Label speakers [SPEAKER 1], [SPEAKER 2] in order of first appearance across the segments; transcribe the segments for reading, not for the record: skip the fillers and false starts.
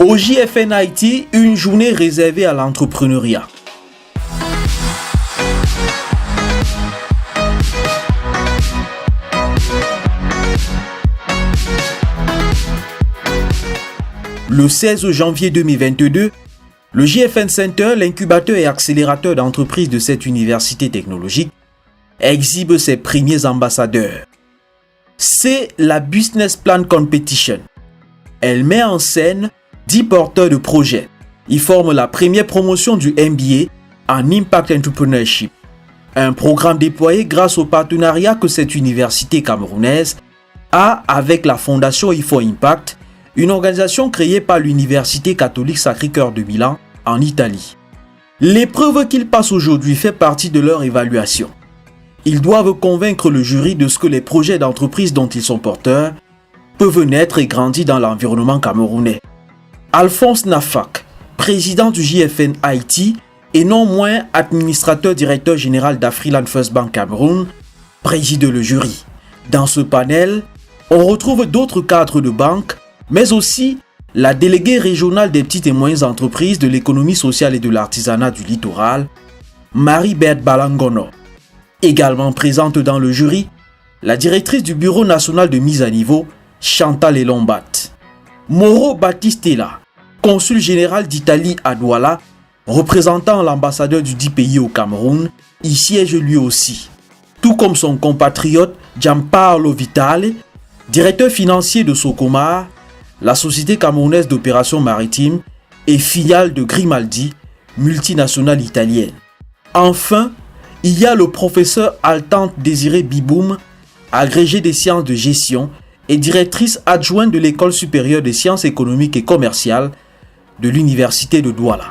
[SPEAKER 1] Au JFN Haïti, une journée réservée à l'entrepreneuriat. Le 16 janvier 2022, le JFN Center, l'incubateur et accélérateur d'entreprises de cette université technologique, exhibe ses premiers ambassadeurs. C'est la Business Plan Competition. Elle met en scène 10 porteurs de projets. Ils forment la première promotion du MBA en Impact Entrepreneurship, un programme déployé grâce au partenariat que cette université camerounaise a avec la Fondation IFO Impact, une organisation créée par l'Université catholique Sacré-Cœur de Milan en Italie. L'épreuve qu'ils passent aujourd'hui fait partie de leur évaluation. Ils doivent convaincre le jury de ce que les projets d'entreprise dont ils sont porteurs peuvent naître et grandir dans l'environnement camerounais. Alphonse Nafak, président du JFN Haïti et non moins administrateur directeur général d'Afriland First Bank Cameroun, préside le jury. Dans ce panel, on retrouve d'autres cadres de banque, mais aussi la déléguée régionale des petites et moyennes entreprises de l'économie sociale et de l'artisanat du littoral, Marie-Berthe Balangono. Également présente dans le jury, la directrice du Bureau national de mise à niveau, Chantal Elombat. Mauro Battistella, consul général d'Italie à Douala, représentant l'ambassadeur du 10 pays au Cameroun, y siège lui aussi. Tout comme son compatriote Gianpaolo Vitale, directeur financier de Socomar, la société camerounaise d'opération maritime et filiale de Grimaldi, multinationale italienne. Enfin, il y a le professeur Altante Désiré Biboum, agrégé des sciences de gestion et directrice adjointe de l'École supérieure des sciences économiques et commerciales de l'Université de Douala.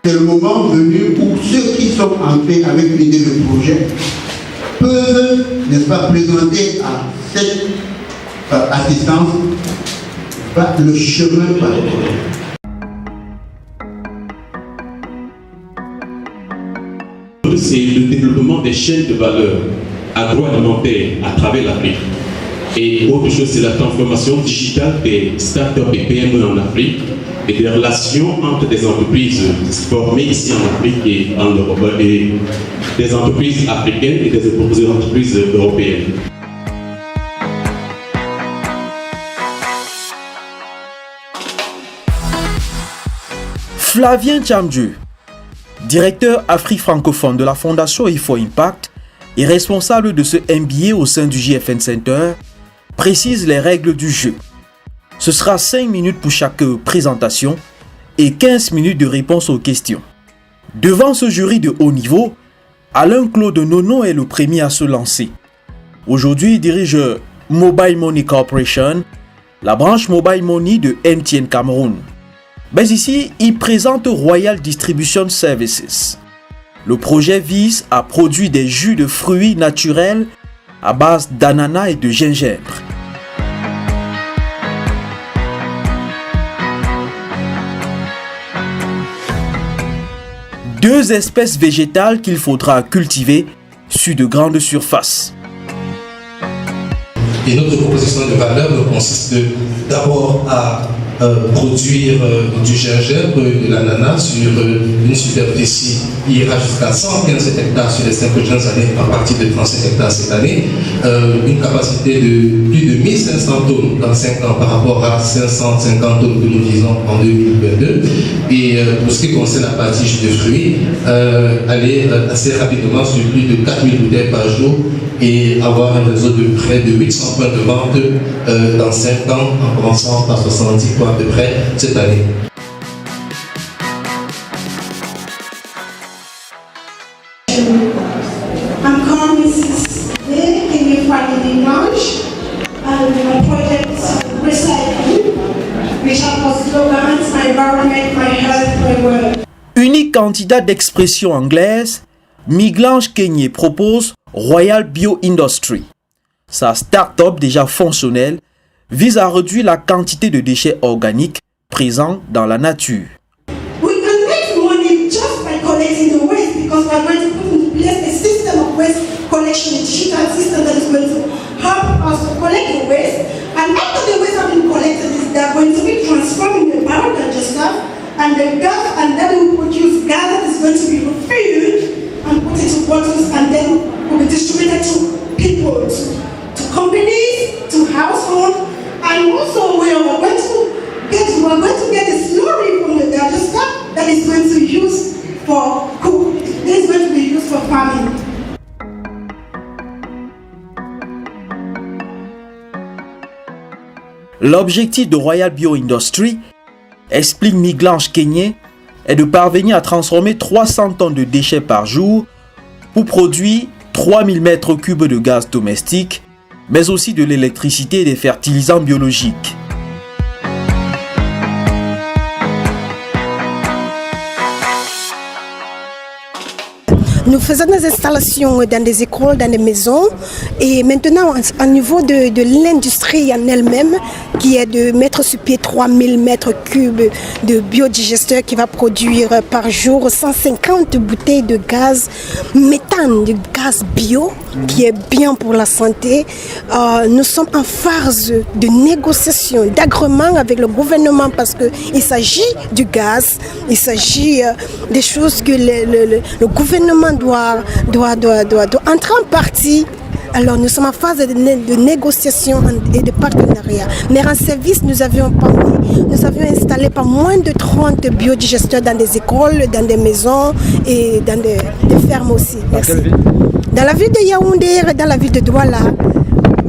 [SPEAKER 2] C'est le moment venu où ceux qui sont en paix avec l'idée de projet peuvent, n'est-ce pas, présenter à cette assistance le chemin parcouru.
[SPEAKER 3] C'est le développement des chaînes de valeur agroalimentaires à travers l'Afrique. Et autre chose, c'est la transformation digitale des startups et PME en Afrique et des relations entre des entreprises formées ici en Afrique et en Europe, et des entreprises africaines et des entreprises européennes.
[SPEAKER 1] Flavien Tchamdieu, directeur Afrique francophone de la Fondation IFO Impact et responsable de ce MBA au sein du JFN Center, précise les règles du jeu. Ce sera 5 minutes pour chaque présentation et 15 minutes de réponse aux questions. Devant ce jury de haut niveau, Alain-Claude Nono est le premier à se lancer. Aujourd'hui, il dirige Mobile Money Corporation, la branche Mobile Money de MTN Cameroun. Mais ici, il présente Royal Distribution Services. Le projet vise à produire des jus de fruits naturels à base d'ananas et de gingembre. Deux espèces végétales qu'il faudra cultiver sur de grandes surfaces.
[SPEAKER 4] Et notre proposition de valeur consiste d'abord à produire du gingembre, de l'ananas sur une superficie qui ira jusqu'à 115 hectares sur les 5 prochaines années, à partir de 35 hectares cette année, une capacité de plus de 1500 tonnes dans 5 ans par rapport à 550 tonnes que nous visons en 2022. Et pour ce qui concerne la partie jus de fruits, aller assez rapidement sur plus de 4000 bouteilles par jour et avoir un réseau de près de 800 points de vente dans 5 ans, en commençant par 70 points à peu près cette année.
[SPEAKER 5] I'm calling Mrs. Lynn, can you find the Dimanche? My project recycling, which has slogans, my environment, my health, my world.
[SPEAKER 1] Unique candidat d'expression anglaise, Miglange Kenyé propose Royal Bio Industry. Sa start-up déjà fonctionnelle vise à réduire la quantité de déchets organiques présents dans la nature.
[SPEAKER 5] We can make money just by collecting the waste because we are going to put in place a system of waste collection, a digital system that is going to help us to collect the waste And after the waste have been collected, they are going to be transformed in the biodigester, and the gas, and then we produce gas that is going to be refilled and put into bottles, and then will be distributed to people, to companies, to households, and also we are going to get a slurry from the digester that is going to be used for cook. This is going to be used for farming.
[SPEAKER 1] L'objectif de Royal Bio Industry, explique Miglange Kenyé, est de parvenir à transformer 300 tonnes de déchets par jour pour produire 3000 mètres cubes de gaz domestique, mais aussi de l'électricité et des fertilisants biologiques.
[SPEAKER 6] Nous faisons des installations dans des écoles, dans des maisons, et maintenant au niveau de l'industrie en elle-même, qui est de mettre sur pied 3000 mètres cubes de biodigesteurs qui va produire par jour 150 bouteilles de gaz méthane, de gaz bio, qui est bien pour la santé. Nous sommes en phase de négociation, d'agrément avec le gouvernement parce qu'il s'agit du gaz, il s'agit des choses que le gouvernement doit entrer en partie. Alors nous sommes en phase de négociation et de partenariat. Mais en service, nous avions installé pas moins de 30 biodigesteurs dans des écoles, dans des maisons et dans des fermes aussi. Merci. Dans quelle ville? Dans la ville de Yaoundé, dans la ville de Douala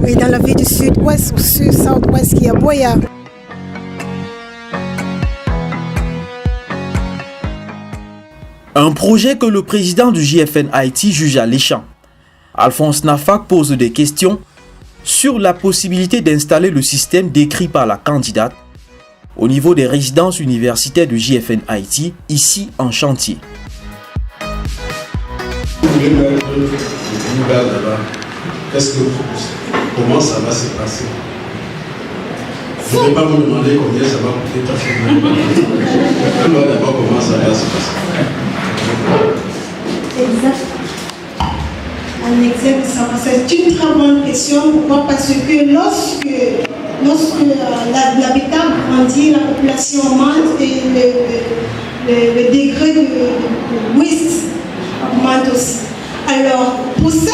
[SPEAKER 6] et dans la ville du sud-ouest ou sud-ouest qui est à Boya.
[SPEAKER 1] Un projet que le président du JFN Haïti juge alléchant. Alphonse Nafak pose des questions sur la possibilité d'installer le système décrit par la candidate au niveau des résidences universitaires de JFN Haïti, ici en chantier.
[SPEAKER 7] Comment ça va se passer? Je ne vais pas vous demander combien ça va coûter parce que on va d'abord comment ça va se passer.
[SPEAKER 5] Exact. Un exemple, c'est une très bonne question. Pourquoi? Parce que lorsque l'habitat grandit, la population augmente et le degré de waste augmente aussi. Alors, pour ce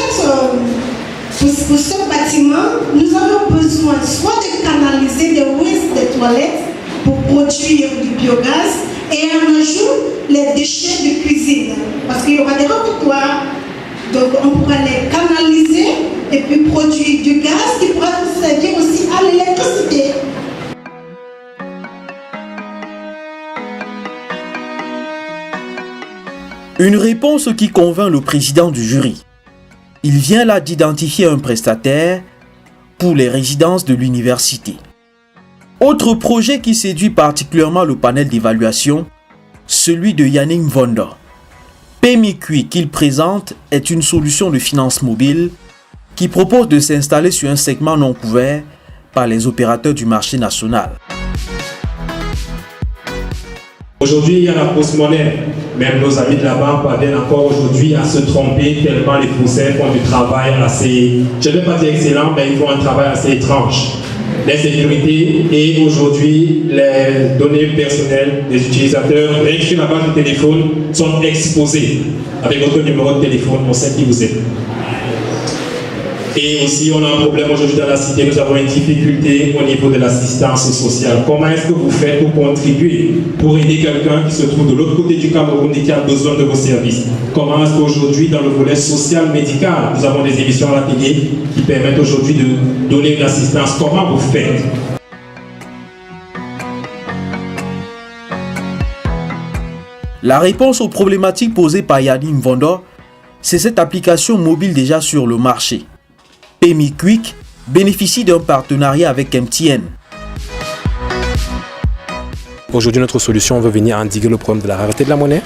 [SPEAKER 5] bâtiment, nous avons besoin soit de canaliser des wastes des toilettes pour produire du biogaz et en ajoute les déchets de cuisine. Parce qu'il y aura des repotoirs, donc on pourra les canaliser et puis produire du gaz qui pourra servir aussi à l'électricité.
[SPEAKER 1] Une réponse qui convainc le président du jury. Il vient là d'identifier un prestataire pour les résidences de l'université. Autre projet qui séduit particulièrement le panel d'évaluation, celui de Yannick Mvondo. PMIQui qu'il présente est une solution de finance mobile qui propose de s'installer sur un segment non couvert par les opérateurs du marché national.
[SPEAKER 8] Aujourd'hui, il y a la fausse monnaie. Même nos amis de la banque parviennent encore aujourd'hui à se tromper tellement les faussaires font du travail assez, je ne vais pas dire excellent, mais ils font un travail assez étrange. L'insécurité et aujourd'hui les données personnelles des utilisateurs rien que sur la base du téléphone sont exposées. Avec votre numéro de téléphone, on sait qui vous êtes. Et aussi, on a un problème aujourd'hui dans la cité, nous avons une difficulté au niveau de l'assistance sociale. Comment est-ce que vous faites pour contribuer, pour aider quelqu'un qui se trouve de l'autre côté du Cameroun et qui a besoin de vos services? Comment est-ce qu'aujourd'hui, dans le volet social-médical, nous avons des émissions à la télé qui permettent aujourd'hui de donner une assistance? Comment vous faites?
[SPEAKER 1] La réponse aux problématiques posées par Yannick Mvondo, c'est cette application mobile déjà sur le marché. PMIQui bénéficie d'un partenariat avec MTN.
[SPEAKER 9] Aujourd'hui, notre solution veut venir endiguer le problème de la rareté de la monnaie,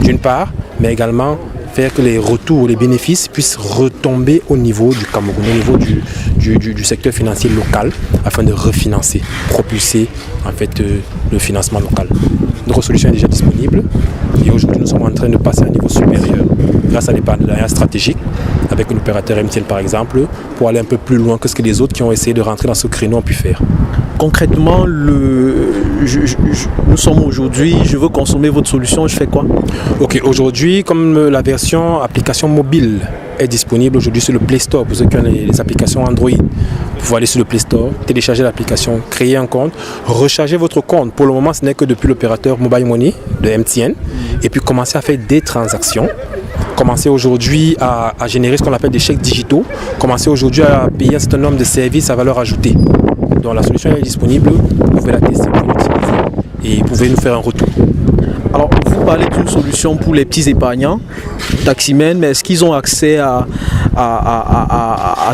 [SPEAKER 9] d'une part, mais également faire que les retours, les bénéfices puissent retomber au niveau du Cameroun, au niveau du secteur financier local, afin de refinancer, propulser en fait le financement local. Notre solution est déjà disponible et aujourd'hui nous sommes en train de passer à un niveau supérieur. grâce à des partenariats stratégiques avec un opérateur MTN par exemple, pour aller un peu plus loin que ce que les autres qui ont essayé de rentrer dans ce créneau ont pu faire.
[SPEAKER 1] Concrètement, nous sommes aujourd'hui, je veux consommer votre solution, je fais quoi?
[SPEAKER 9] Ok, aujourd'hui, comme la version application mobile est disponible aujourd'hui sur le Play Store, pour ceux qui ont les applications Android, vous pouvez aller sur le Play Store, télécharger l'application, créer un compte, recharger votre compte. Pour le moment, ce n'est que depuis l'opérateur Mobile Money de MTN, et puis commencer à faire des transactions. Commencer aujourd'hui à générer ce qu'on appelle des chèques digitaux, commencer aujourd'hui à payer un certain nombre de services à valeur ajoutée. Donc la solution est disponible, vous pouvez la tester, vous pouvez l'utiliser et vous pouvez nous faire un retour.
[SPEAKER 1] Alors, vous parlez d'une solution pour les petits épargnants, taximens, mais est-ce qu'ils ont accès à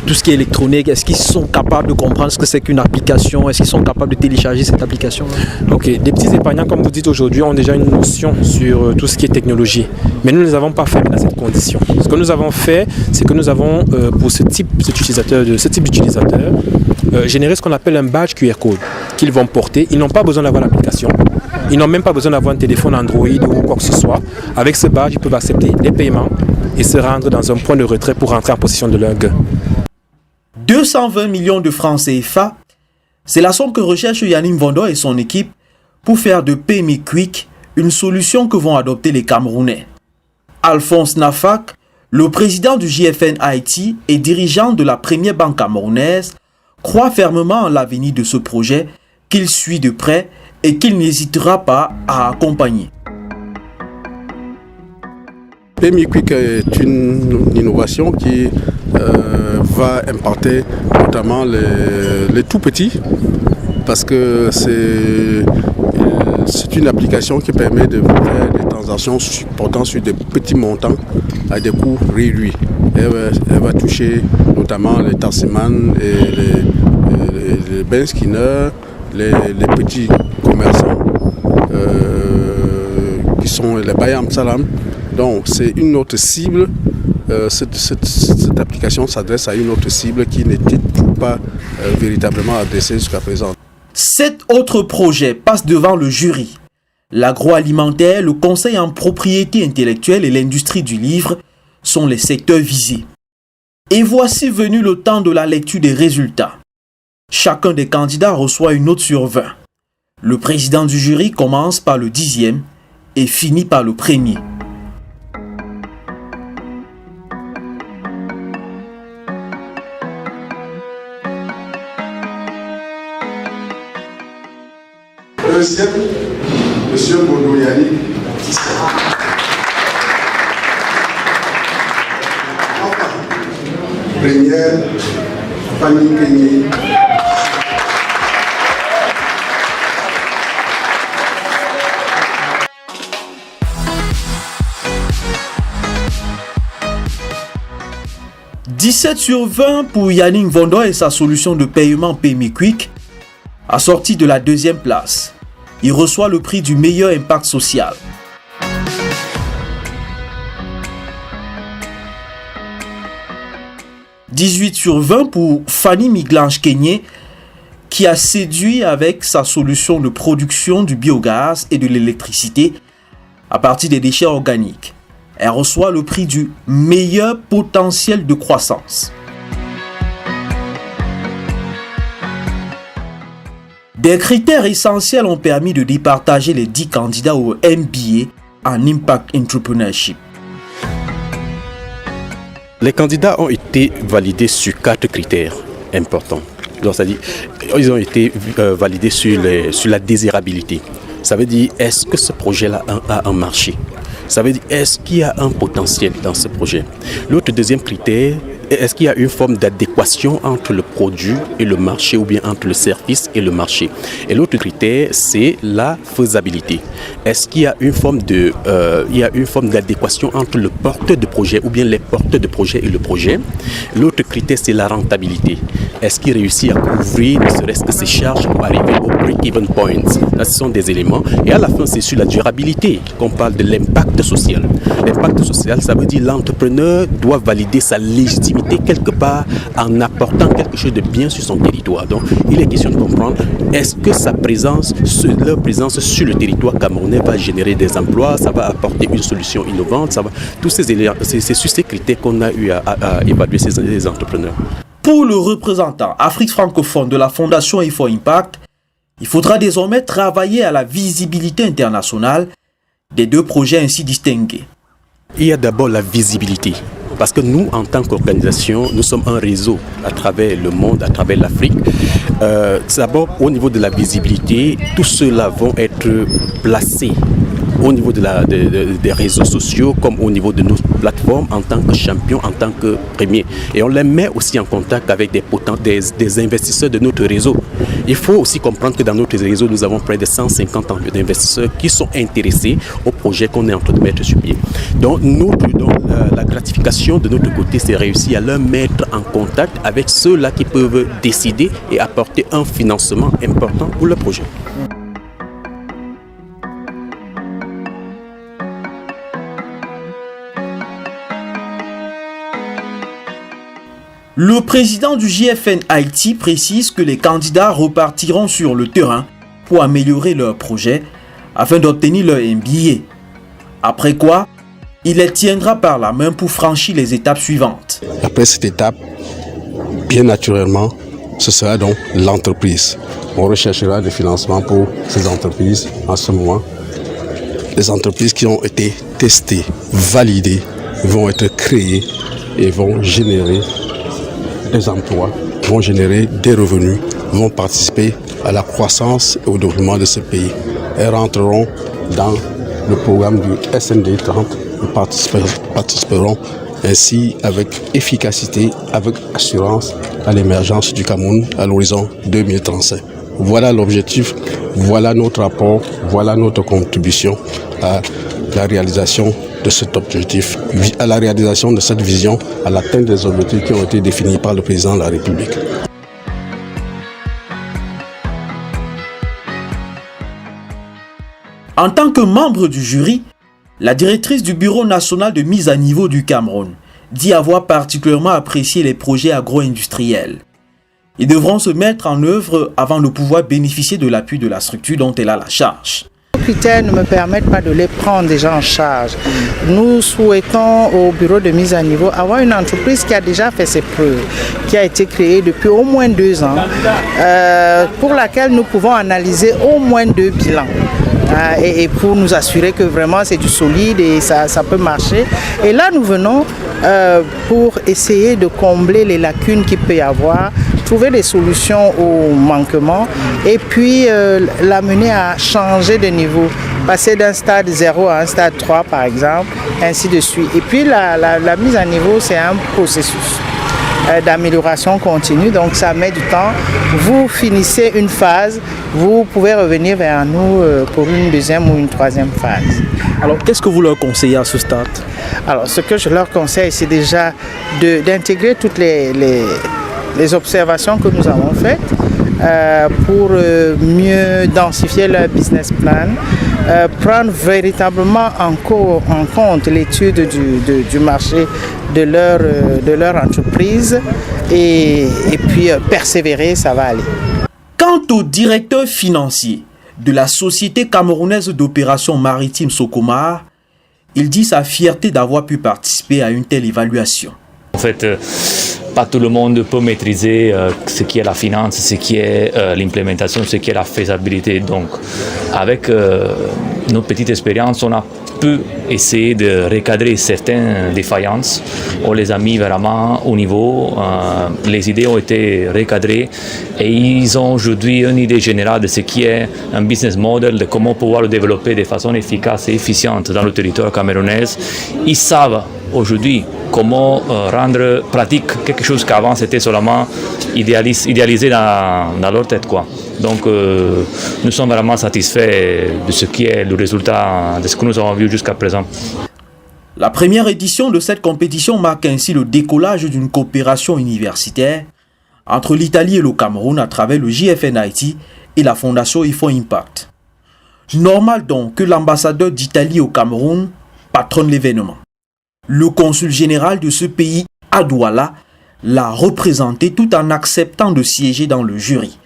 [SPEAKER 1] tout ce qui est électronique? Est-ce qu'ils sont capables de comprendre ce que c'est qu'une application? Est-ce qu'ils sont capables de télécharger cette application?
[SPEAKER 9] Ok, les petits épargnants, comme vous dites aujourd'hui, ont déjà une notion sur tout ce qui est technologie. Mais nous ne les avons pas fait dans cette condition. Ce que nous avons fait, c'est que nous avons, pour ce type d'utilisateur, généré ce qu'on appelle un badge QR code qu'ils vont porter. Ils n'ont pas besoin d'avoir l'application. Ils n'ont même pas besoin d'avoir un téléphone Android ou quoi que ce soit. Avec ce badge, ils peuvent accepter les paiements et se rendre dans un point de retrait pour rentrer en possession de leur gain.
[SPEAKER 1] 220 millions de francs CFA, c'est la somme que recherche Yannick Mvondo et son équipe pour faire de PMI Quick une solution que vont adopter les Camerounais. Alphonse Nafak, le président du JFN Haïti et dirigeant de la première banque camerounaise, croit fermement en l'avenir de ce projet qu'il suit de près et qu'il n'hésitera pas à accompagner.
[SPEAKER 7] PMI Quick est une innovation qui va impacter notamment les tout petits, parce que c'est une application qui permet de faire des transactions portant sur des petits montants à des coûts réduits. Elle va toucher notamment les taximans et les bench skinners, les petits commerçants qui sont les Bayam Salam. Donc c'est une autre cible. Cette application s'adresse à une autre cible qui n'était pas véritablement adressée jusqu'à présent.
[SPEAKER 1] 7 autres projets passent devant le jury. L'agroalimentaire, le conseil en propriété intellectuelle et l'industrie du livre sont les secteurs visés. Et voici venu le temps de la lecture des résultats. Chacun des candidats reçoit une note sur 20. Le président du jury commence par le 10e et finit par le premier.
[SPEAKER 7] Deuxième, M. Mvondo Yannick. Enfin, première, Fanny Kenyé. «
[SPEAKER 1] 17 sur 20 pour Yannick Mvondo et sa solution de paiement PMI Quick, assorti de la deuxième place. Il reçoit le prix du meilleur impact social. « 18 sur 20 pour Fanny Miglange Kenyé, qui a séduit avec sa solution de production du biogaz et de l'électricité à partir des déchets organiques. Elle reçoit le prix du meilleur potentiel de croissance. Des critères essentiels ont permis de départager les 10 candidats au MBA en Impact Entrepreneurship.
[SPEAKER 10] Les candidats ont été validés sur 4 critères importants. Donc, c'est-à-dire, ils ont été validés sur la désirabilité. Ça veut dire, est-ce que ce projet-là a un marché? Ça veut dire, est-ce qu'il y a un potentiel dans ce projet? L'autre deuxième critère, est-ce qu'il y a une forme d'adéquation entre le produit et le marché ou bien entre le service et le marché? Et l'autre critère, c'est la faisabilité. Est-ce qu'il y a une forme d'adéquation entre le porteur de projet ou bien les porteurs de projet et le projet? L'autre critère, c'est la rentabilité. Est-ce qu'il réussit à couvrir ne serait-ce que ses charges pour arriver au break-even point? Là, ce sont des éléments. Et à la fin, c'est sur la durabilité qu'on parle de l'impact social. L'impact social, ça veut dire l'entrepreneur doit valider sa légitimité légitimité quelque part en apportant quelque chose de bien sur son territoire. Donc il est question de comprendre est-ce que leur présence sur le territoire camerounais va générer des emplois, ça va apporter une solution innovante, tous ces éléments, c'est sur ces critères qu'on a eu à évaluer ces entrepreneurs.
[SPEAKER 1] Pour le représentant Afrique francophone de la Fondation IFO Impact, il faudra désormais travailler à la visibilité internationale des deux projets ainsi distingués.
[SPEAKER 10] Il y a d'abord la visibilité. Parce que nous, en tant qu'organisation, nous sommes un réseau à travers le monde, à travers l'Afrique. D'abord, au niveau de la visibilité, tous ceux-là vont être placés au niveau des réseaux sociaux comme au niveau de nos plateformes en tant que champions, en tant que premiers. Et on les met aussi en contact avec des investisseurs de notre réseau. Il faut aussi comprendre que dans notre réseau, nous avons près de 150 investisseurs qui sont intéressés au projet qu'on est en train de mettre sur pied. Donc, la gratification de notre côté, c'est réussir à leur mettre en contact avec ceux-là qui peuvent décider et apporter un financement important pour le projet.
[SPEAKER 1] Le président du JFN Haïti précise que les candidats repartiront sur le terrain pour améliorer leur projet afin d'obtenir leur MBA. Après quoi, il les tiendra par la main pour franchir les étapes suivantes.
[SPEAKER 7] Après cette étape, bien naturellement, ce sera donc l'entreprise. On recherchera des financements pour ces entreprises en ce moment. Les entreprises qui ont été testées, validées, vont être créées et vont générer des emplois, vont générer des revenus, vont participer à la croissance et au développement de ce pays. Elles rentreront dans le programme du SND 30 et participeront ainsi avec efficacité, avec assurance à l'émergence du Cameroun à l'horizon 2035. Voilà l'objectif, voilà notre rapport, voilà notre contribution à la réalisation de cet objectif, à la réalisation de cette vision, à l'atteinte des objectifs qui ont été définis par le président de la République.
[SPEAKER 1] En tant que membre du jury, la directrice du Bureau national de mise à niveau du Cameroun dit avoir particulièrement apprécié les projets agro-industriels. Ils devront se mettre en œuvre avant de pouvoir bénéficier de l'appui de la structure dont elle a la charge.
[SPEAKER 11] Les critères ne me permettent pas de les prendre déjà en charge. Nous souhaitons au bureau de mise à niveau avoir une entreprise qui a déjà fait ses preuves, qui a été créée depuis au moins 2 ans, pour laquelle nous pouvons analyser au moins 2 bilans. Et pour nous assurer que vraiment c'est du solide et ça peut marcher. Et là nous venons pour essayer de combler les lacunes qu'il peut y avoir, trouver des solutions aux manquements et puis l'amener à changer de niveau, passer d'un stade 0 à un stade 3 par exemple, ainsi de suite. Et puis la mise à niveau, c'est un processus d'amélioration continue, donc ça met du temps. Vous finissez une phase, vous pouvez revenir vers nous pour une deuxième ou une troisième phase.
[SPEAKER 1] Alors qu'est-ce que vous leur conseillez à ce stade?
[SPEAKER 11] Alors ce que je leur conseille, c'est déjà d'intégrer toutes les observations que nous avons faites pour mieux densifier leur business plan, prendre véritablement en compte l'étude du marché de leur entreprise et puis persévérer, ça va aller.
[SPEAKER 1] Quant au directeur financier de la Société camerounaise d'opération maritime Socomar, il dit sa fierté d'avoir pu participer à une telle évaluation.
[SPEAKER 12] En fait, pas tout le monde peut maîtriser ce qui est la finance, ce qui est l'implémentation, ce qui est la faisabilité. Donc, avec notre petite expérience, on a pu essayer de recadrer certaines défaillances. On les a mis vraiment au niveau. Les idées ont été recadrées et ils ont aujourd'hui une idée générale de ce qui est un business model, de comment pouvoir le développer de façon efficace et efficiente dans le territoire camerounais. Ils savent aujourd'hui comment rendre pratique quelque chose qu'avant c'était seulement idéalisé dans leur tête, quoi. Donc nous sommes vraiment satisfaits de ce qui est le résultat de ce que nous avons vu jusqu'à présent.
[SPEAKER 1] La première édition de cette compétition marque ainsi le décollage d'une coopération universitaire entre l'Italie et le Cameroun à travers le JFN Haïti et la Fondation IFO Impact. Normal donc que l'ambassadeur d'Italie au Cameroun patronne l'événement. Le consul général de ce pays à Douala l'a représenté tout en acceptant de siéger dans le jury.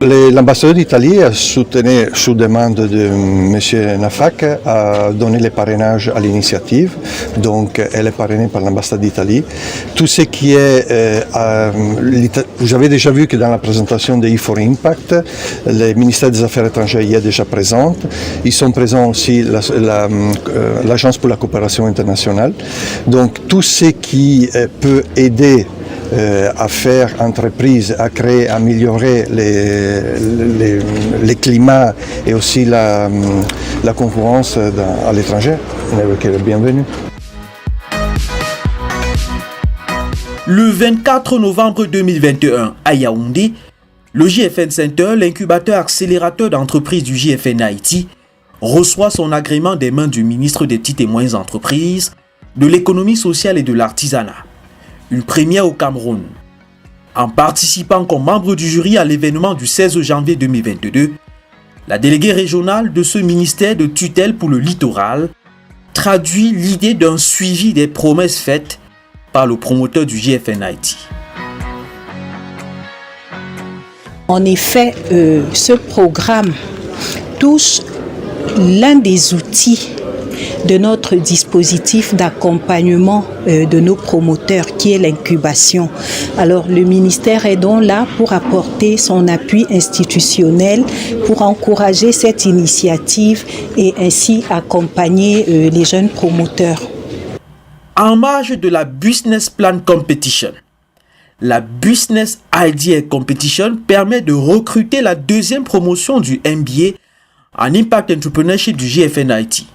[SPEAKER 13] L'ambassadeur d'Italie a soutenu, sous demande de M. Nafak, a donné le parrainage à l'initiative. Donc, elle est parrainée par l'ambassade d'Italie. Tout ce qui est... vous avez déjà vu que dans la présentation de E4Impact, le ministère des Affaires étrangères y est déjà présent. Ils sont présents aussi l'Agence pour la coopération internationale. Donc, tout ce qui peut aider à faire entreprise, à créer, à améliorer les climats et aussi la concurrence à l'étranger. Bienvenue.
[SPEAKER 1] Le 24 novembre 2021, à Yaoundé, le JFN Center, l'incubateur accélérateur d'entreprises du JFN Haïti, reçoit son agrément des mains du ministre des Petites et Moyennes Entreprises, de l'économie sociale et de l'artisanat. Une première au Cameroun. En participant comme membre du jury à l'événement du 16 janvier 2022, la déléguée régionale de ce ministère de tutelle pour le littoral traduit l'idée d'un suivi des promesses faites par le promoteur du JFN Haïti.
[SPEAKER 14] En effet, ce programme touche l'un des outils de notre dispositif d'accompagnement de nos promoteurs qui est l'incubation. Alors le ministère est donc là pour apporter son appui institutionnel pour encourager cette initiative et ainsi accompagner les jeunes promoteurs.
[SPEAKER 1] En marge de la Business Plan Competition, la Business Idea Competition permet de recruter la deuxième promotion du MBA en Impact Entrepreneurship du JFN Haïti.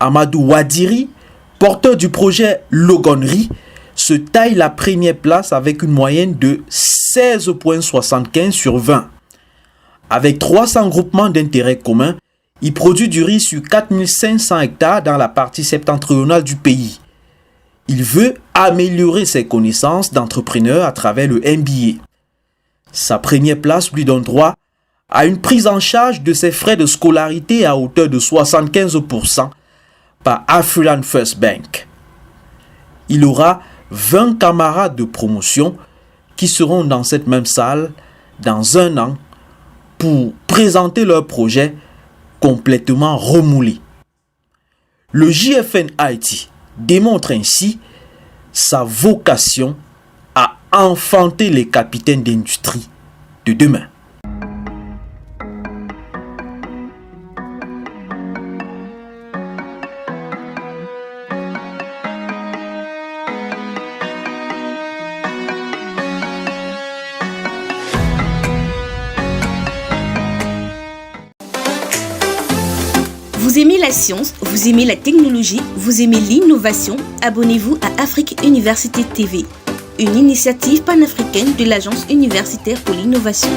[SPEAKER 1] Amadou Wadiri, porteur du projet Logonnerie, se taille la première place avec une moyenne de 16,75 sur 20. Avec 300 groupements d'intérêts communs, il produit du riz sur 4500 hectares dans la partie septentrionale du pays. Il veut améliorer ses connaissances d'entrepreneur à travers le MBA. Sa première place lui donne droit à une prise en charge de ses frais de scolarité à hauteur de 75% par African First Bank. Il aura 20 camarades de promotion qui seront dans cette même salle dans un an pour présenter leur projet complètement remoulé. Le JFN Haïti démontre ainsi sa vocation à enfanter les capitaines d'industrie de demain.
[SPEAKER 15] Vous aimez la science, vous aimez la technologie, vous aimez l'innovation, abonnez-vous à Afrique Université TV, une initiative panafricaine de l'Agence universitaire pour l'innovation.